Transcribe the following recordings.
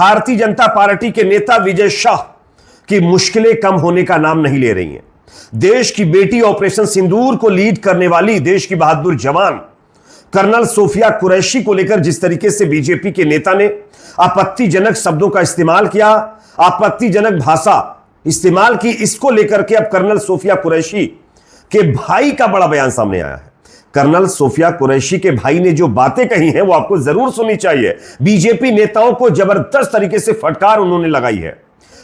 Bharatiya Janata party के नेता विजय शाह की मुश्किलें कम होने का नाम नहीं ले रही हैं। देश की बेटी ऑपरेशन सिंदूर को लीड करने वाली देश की बहादुर जवान कर्नल सोफिया कुरैशी को लेकर जिस तरीके से बीजेपी के नेता ने आपत्तिजनक शब्दों का इस्तेमाल किया, आपत्तिजनक भाषा इस्तेमाल की, इसको लेकर के अब कर्नल सोफिया कुरैशी के भाई का बड़ा बयान सामने आया है। कर्नल सोफिया कुरैशी के भाई ने जो बातें कही हैं वो आपको जरूर सुननी चाहिए। बीजेपी नेताओं को जबरदस्त तरीके से फटकार उन्होंने लगाई है।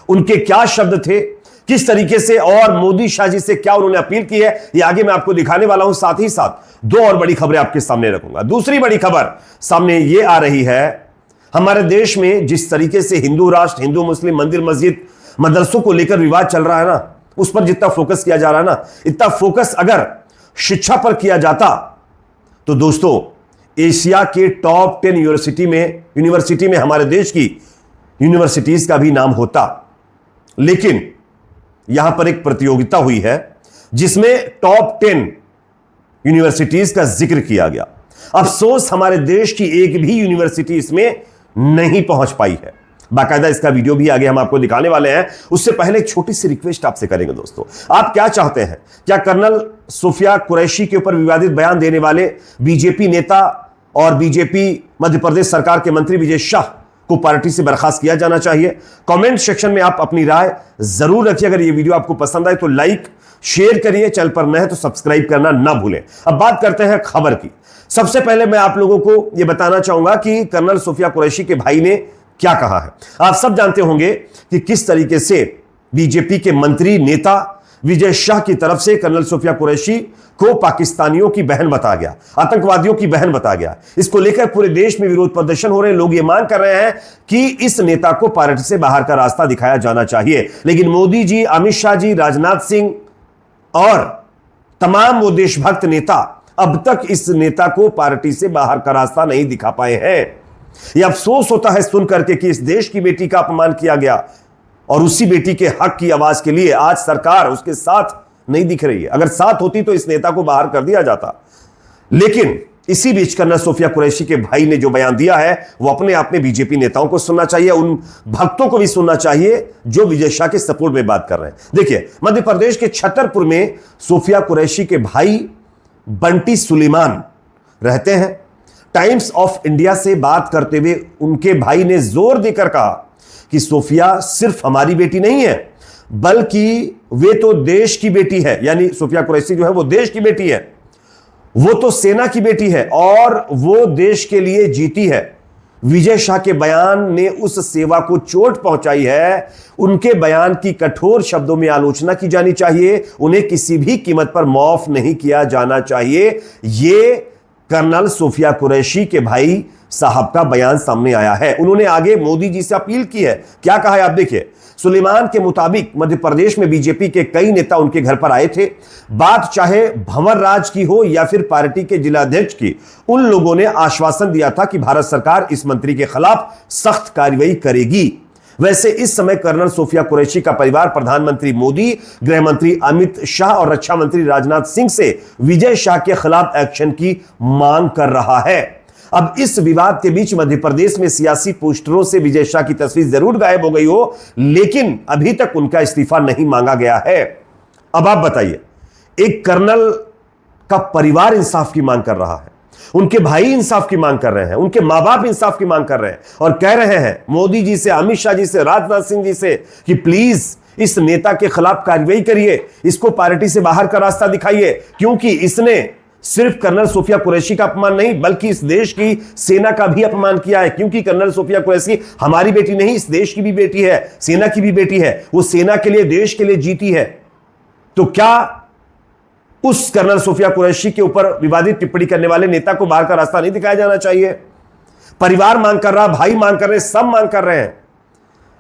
उनके क्या शब्द थे, किस तरीके से, और मोदी शाह जी से क्या उन्होंने अपील की है, ये आगे मैं आपको दिखाने वाला हूं। साथ ही साथ दो और बड़ी खबरें आपके सामने रखूंगा। दूसरी बड़ी खबर सामने ये आ रही है, हमारे देश में जिस तरीके से हिंदू राष्ट्र, हिंदू मुस्लिम, मंदिर मस्जिद मदरसों को लेकर विवाद चल रहा है ना, उस पर जितना फोकस किया जा रहा है ना, इतना फोकस अगर शिक्षा पर किया जाता तो दोस्तों एशिया के टॉप 10 यूनिवर्सिटी में हमारे देश की यूनिवर्सिटीज का भी नाम होता। लेकिन यहां पर एक प्रतियोगिता हुई है जिसमें टॉप 10 यूनिवर्सिटीज का जिक्र किया गया। अफसोस हमारे देश की एक भी यूनिवर्सिटी इसमें नहीं पहुंच पाई है। बाकायदा इसका वीडियो भी आगे हम आपको दिखाने वाले हैं। उससे पहले एक छोटी सी रिक्वेस्ट आपसे करेंगे दोस्तों, आप क्या चाहते हैं? क्या कर्नल सोफिया कुरैशी के ऊपर विवादित बयान देने वाले बीजेपी नेता और बीजेपी मध्य प्रदेश सरकार के मंत्री विजय शाह को पार्टी से बर्खास्त किया जाना चाहिए? कमेंट सेक्शन में आप अपनी राय जरूर रखिए। अगर यह वीडियो आपको पसंद आए तो लाइक शेयर करिए, चैनल पर नए हैं तो सब्सक्राइब करना ना भूलें। अब बात करते हैं खबर की। सबसे पहले मैं आप लोगों को यह बताना चाहूंगा कि कर्नल सोफिया कुरैशी के भाई ने क्या कहा है। आप सब जानते होंगे कि किस तरीके से बीजेपी के मंत्री नेता विजय शाह की तरफ से कर्नल सोफिया कुरैशी को पाकिस्तानियों की बहन बताया गया, आतंकवादियों की बहन बताया गया। इसको लेकर पूरे देश में विरोध प्रदर्शन हो रहे हैं। लोग ये मांग कर रहे हैं कि इस नेता को पार्टी से बाहर का रास्ता दिखाया जाना चाहिए। लेकिन मोदी जी, अमित शाह जी, राजनाथ सिंह और तमाम वो देशभक्त नेता अब तक इस नेता को पार्टी से बाहर का रास्ता नहीं दिखा पाए हैं। यह अफसोस होता है सुन करके कि इस देश की बेटी का अपमान किया गया और उसी बेटी के हक की आवाज के लिए आज सरकार उसके साथ नहीं दिख रही है। अगर साथ होती तो इस नेता को बाहर कर दिया जाता। लेकिन इसी बीच कर्नल सोफिया कुरैशी के भाई ने जो बयान दिया है वो अपने आप में बीजेपी नेताओं को सुनना चाहिए, उन भक्तों को भी सुनना चाहिए जो विजय शाह के सपोर्ट में बात कर रहे हैं। देखिए, मध्य प्रदेश के छतरपुर में सोफिया कुरैशी के भाई बंटी सुलेमान रहते हैं। टाइम्स ऑफ इंडिया से बात करते हुए उनके भाई ने जोर देकर कहा कि सोफिया सिर्फ हमारी बेटी नहीं है बल्कि वे तो देश की बेटी है। यानी सोफिया कुरैशी जो है वो देश की बेटी है, वो तो सेना की बेटी है और वो देश के लिए जीती है। विजय शाह के बयान ने उस सेवा को चोट पहुंचाई है। उनके बयान की कठोर शब्दों में आलोचना की जानी चाहिए, उन्हें किसी भी कीमत पर माफ नहीं किया जाना चाहिए। यह कर्नल सोफिया कुरैशी के भाई साहब का बयान सामने आया है। उन्होंने आगे मोदी जी से अपील की है। क्या कहा है आप देखिए। सुलेमान के मुताबिक मध्य प्रदेश में बीजेपी के कई नेता उनके घर पर आए थे। बात चाहे भंवर राज की हो या फिर पार्टी के जिलाध्यक्ष की, उन लोगों ने आश्वासन दिया था कि भारत सरकार इस मंत्री के खिलाफ सख्त कार्रवाई करेगी। वैसे इस समय कर्नल सोफिया कुरैशी का परिवार प्रधानमंत्री मोदी, गृह मंत्री अमित शाह और रक्षा मंत्री राजनाथ सिंह से विजय शाह के खिलाफ एक्शन की मांग कर रहा है। अब इस विवाद के बीच मध्य प्रदेश में सियासी पोस्टरों से विजय शाह की तस्वीर जरूर गायब हो गई हो, लेकिन अभी तक उनका इस्तीफा नहीं मांगा गया है। अब आप बताइए, एक कर्नल का परिवार इंसाफ की मांग कर रहा है, उनके भाई इंसाफ की मांग कर रहे हैं, उनके मां बाप इंसाफ की मांग कर रहे हैं और कह रहे हैं मोदी जी से, अमित शाह जी से, राजनाथ सिंह जी से कि प्लीज इस नेता के खिलाफ कार्रवाई करिए, इसको पार्टी से बाहर का रास्ता दिखाइए, क्योंकि इसने सिर्फ कर्नल सोफिया कुरैशी का अपमान नहीं बल्कि इस देश की सेना का भी अपमान किया है। क्योंकि कर्नल सोफिया कुरैशी हमारी बेटी नहीं, इस देश की भी बेटी है, सेना की भी बेटी है। वो सेना के लिए, देश के लिए जीती है। तो क्या उस कर्नल सोफिया कुरैशी के ऊपर विवादित टिप्पणी करने वाले नेता को बाहर का रास्ता नहीं दिखाया जाना चाहिए? परिवार मांग कर रहा, भाई मांग कर रहे, सब मांग कर रहे हैं,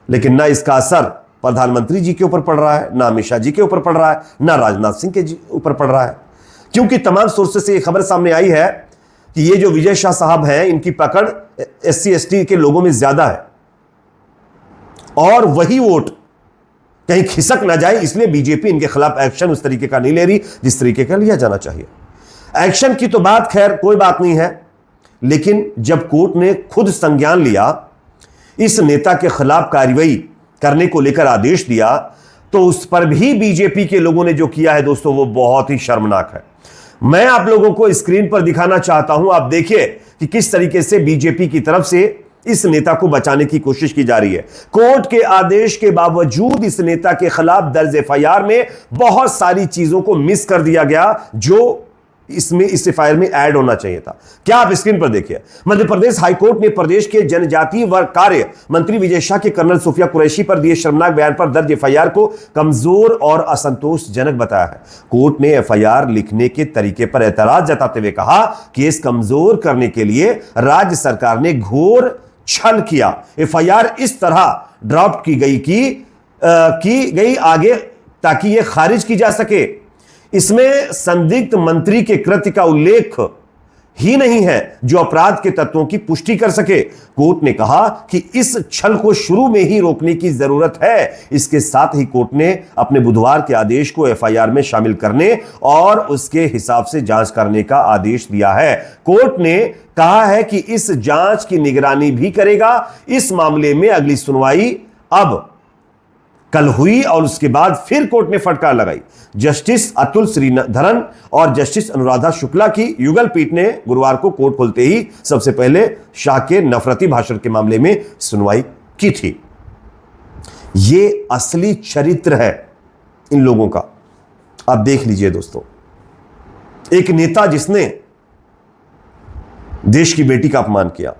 लेकिन ना इसका असर प्रधानमंत्री जी के ऊपर पड़ रहा है, ना अमित शाह जी के ऊपर पड़ रहा है, ना राजनाथ सिंह के ऊपर पड़ रहा है। क्योंकि तमाम सोर्सेस से यह खबर सामने आई है कि ये जो विजय शाह साहब हैं, इनकी पकड़ SC ST के लोगों में ज्यादा है और वही वोट कहीं खिसक ना जाए, इसलिए बीजेपी इनके खिलाफ एक्शन उस तरीके का नहीं ले रही जिस तरीके का लिया जाना चाहिए। एक्शन की तो बात खैर कोई बात नहीं है, लेकिन जब कोर्ट ने खुद संज्ञान लिया इस नेता के खिलाफ कार्रवाई करने को लेकर आदेश दिया, तो उस पर भी बीजेपी के लोगों ने जो किया है दोस्तों वो बहुत ही शर्मनाक है। मैं आप लोगों को स्क्रीन पर दिखाना चाहता हूं, आप देखिए कि किस तरीके से बीजेपी की तरफ से इस नेता को बचाने की कोशिश की जा रही है। कोर्ट के आदेश के बावजूद इस नेता के खिलाफ दर्ज एफआईआर में बहुत सारी चीजों को मिस कर दिया गया जो इसमें इस एफआईआर में ऐड होना चाहिए था। क्या आप स्क्रीन पर देखिए, मध्य प्रदेश हाईकोर्ट ने प्रदेश के जनजातीय वर्ग कार्य मंत्री विजय शाह के कर्नल सूफिया कुरैशी पर दिए शर्मनाक बयान पर दर्ज एफआईआर को कमजोर और असंतोषजनक बताया है। कोर्ट ने एफआईआर लिखने के तरीके पर एतराज जताते हुए कहा कि केस कमजोर करने के लिए राज्य सरकार ने घोर छल किया। एफआईआर इस तरह ड्राफ्ट की गई आगे ताकि यह खारिज की जा सके। इसमें संदिग्ध मंत्री के कृत्य का उल्लेख ही नहीं है जो अपराध के तत्वों की पुष्टि कर सके। कोर्ट ने कहा कि इस छल को शुरू में ही रोकने की जरूरत है। इसके साथ ही कोर्ट ने अपने बुधवार के आदेश को एफआईआर में शामिल करने और उसके हिसाब से जांच करने का आदेश दिया है। कोर्ट ने कहा है कि इस जांच की निगरानी भी करेगा। इस मामले में अगली सुनवाई अब कल हुई और उसके बाद फिर कोर्ट ने फटकार लगाई। जस्टिस अतुल श्रीधरन और जस्टिस अनुराधा शुक्ला की युगल पीठ ने गुरुवार को कोर्ट खोलते ही सबसे पहले शाह के नफरती भाषण के मामले में सुनवाई की थी। यह असली चरित्र है इन लोगों का। आप देख लीजिए दोस्तों, एक नेता जिसने देश की बेटी का अपमान किया,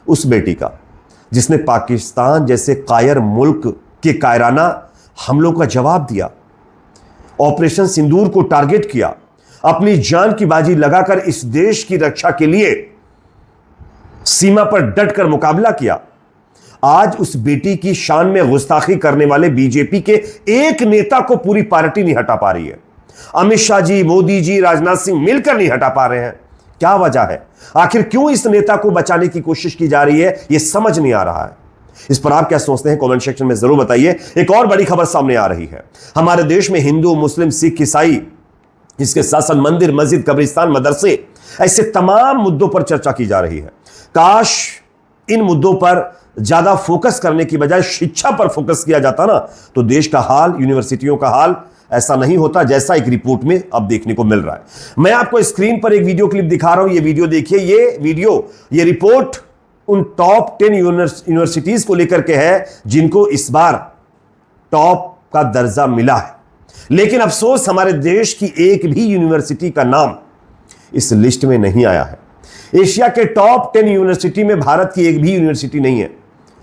उस बेटी का जिसने पाकिस्तान जैसे कायर मुल्क के कायराना हमलों का जवाब दिया, ऑपरेशन सिंदूर को टारगेट किया, अपनी जान की बाजी लगाकर इस देश की रक्षा के लिए सीमा पर डटकर मुकाबला किया। आज उस बेटी की शान में गुस्ताखी करने वाले बीजेपी के एक नेता को पूरी पार्टी नहीं हटा पा रही है। अमित शाह जी, मोदी जी, राजनाथ सिंह मिलकर नहीं हटा पा रहे हैं। क्या वजह है? आखिर क्यों इस नेता को बचाने की कोशिश की जा रही है, यह समझ नहीं आ रहा है। इस पर आप क्या सोचते हैं कमेंट सेक्शन में जरूर बताइए। एक और बड़ी खबर सामने आ रही है। हमारे देश में हिंदू, मुस्लिम, सिख, ईसाई, इसके साथ साथ मंदिर, मस्जिद, कब्रिस्तान, मदरसे, ऐसे तमाम मुद्दों पर चर्चा की जा रही है। काश इन मुद्दों पर ज्यादा फोकस करने की बजाय शिक्षा पर फोकस किया जाता ना, तो देश का हाल, यूनिवर्सिटियों का हाल ऐसा नहीं होता जैसा एक रिपोर्ट में अब देखने को मिल रहा है। मैं आपको स्क्रीन पर एक वीडियो क्लिप दिखा रहा हूं। यह वीडियो देखिए। ये रिपोर्ट उन टॉप 10 यूनिवर्सिटीज को लेकर के है जिनको इस बार टॉप का दर्जा मिला है। लेकिन अफसोस हमारे देश की एक भी यूनिवर्सिटी का नाम इस लिस्ट में नहीं आया है। एशिया के टॉप 10 यूनिवर्सिटी में भारत की एक भी यूनिवर्सिटी नहीं है।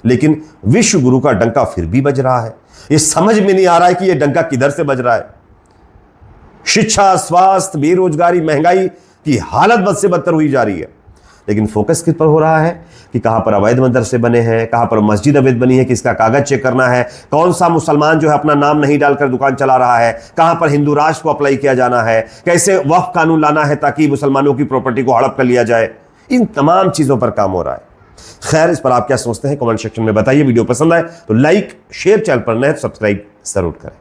लेकिन विश्व गुरु का डंका फिर भी बज रहा है। यह समझ में नहीं आ रहा है कि यह डंका किधर से बज रहा है। शिक्षा, स्वास्थ्य, बेरोजगारी, महंगाई की हालत बद से बदतर हुई जा रही है। लेकिन फोकस किस पर हो रहा है कि कहां पर अवैध मदरसे बने हैं, कहां पर मस्जिद अवैध बनी है, किसका कागज चेक करना है, कौन सा मुसलमान जो है अपना नाम नहीं डालकर दुकान चला रहा है, कहां पर हिंदू राष्ट्र को अप्लाई किया जाना है, कैसे वक्फ कानून लाना है ताकि मुसलमानों की प्रॉपर्टी को हड़प कर लिया जाए। इन तमाम चीजों पर काम हो रहा है। खैर, इस पर आप क्या सोचते हैं कमेंट सेक्शन में बताइए। वीडियो पसंद आए तो लाइक, शेयर, चैनल पर नए सब्सक्राइब जरूर करें।